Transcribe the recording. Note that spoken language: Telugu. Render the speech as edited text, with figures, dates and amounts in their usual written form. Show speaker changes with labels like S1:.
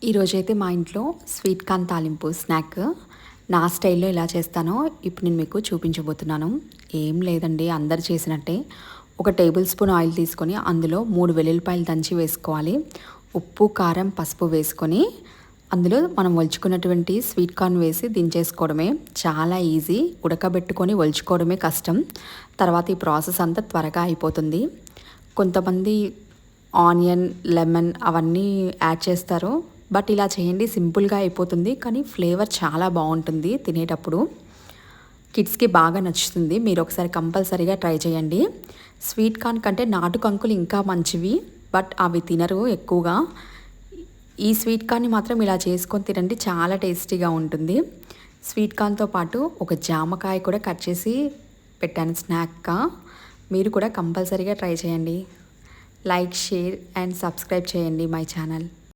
S1: ఈరోజైతే మా ఇంట్లో స్వీట్ కార్న్ తాలింపు స్నాక్ నా స్టైల్లో ఎలా చేస్తానో ఇప్పుడు నేను మీకు చూపించబోతున్నాను. ఏం లేదండి, అందరు చేసినట్టే ఒక టేబుల్ స్పూన్ ఆయిల్ తీసుకొని అందులో 3 వెల్లుల్లిపాయలు దంచి వేసుకోవాలి. ఉప్పు, కారం, పసుపు వేసుకొని అందులో మనం ఒలుచుకున్నటువంటి స్వీట్ కార్న్ వేసి దించేసుకోవడమే. చాలా ఈజీ. ఉడకబెట్టుకొని ఒలుచుకోవడమే కష్టం. తర్వాత ఈ ప్రాసెస్ అంతా త్వరగా అయిపోతుంది. కొంతమంది ఆనియన్, లెమన్ అవన్నీ యాడ్ చేస్తారు. బట్ ఇలా చేయండి, సింపుల్గా అయిపోతుంది. కానీ ఫ్లేవర్ చాలా బాగుంటుంది తినేటప్పుడు. కిడ్స్కి బాగా నచ్చుతుంది. మీరు ఒకసారి కంపల్సరీగా ట్రై చేయండి. స్వీట్ కార్న్ కంటే నాటు కంకులు ఇంకా మంచివి, బట్ అవి తినరు ఎక్కువగా. ఈ స్వీట్ కార్న్ని మాత్రం ఇలా చేసుకొని తినండి, చాలా టేస్టీగా ఉంటుంది. స్వీట్ కార్న్తో పాటు ఒక జామకాయ కూడా కట్ చేసి పెట్టాను స్నాక్గా. మీరు కూడా కంపల్సరీగా ట్రై చేయండి. లైక్, షేర్ అండ్ సబ్స్క్రైబ్ చేయండి మై ఛానల్.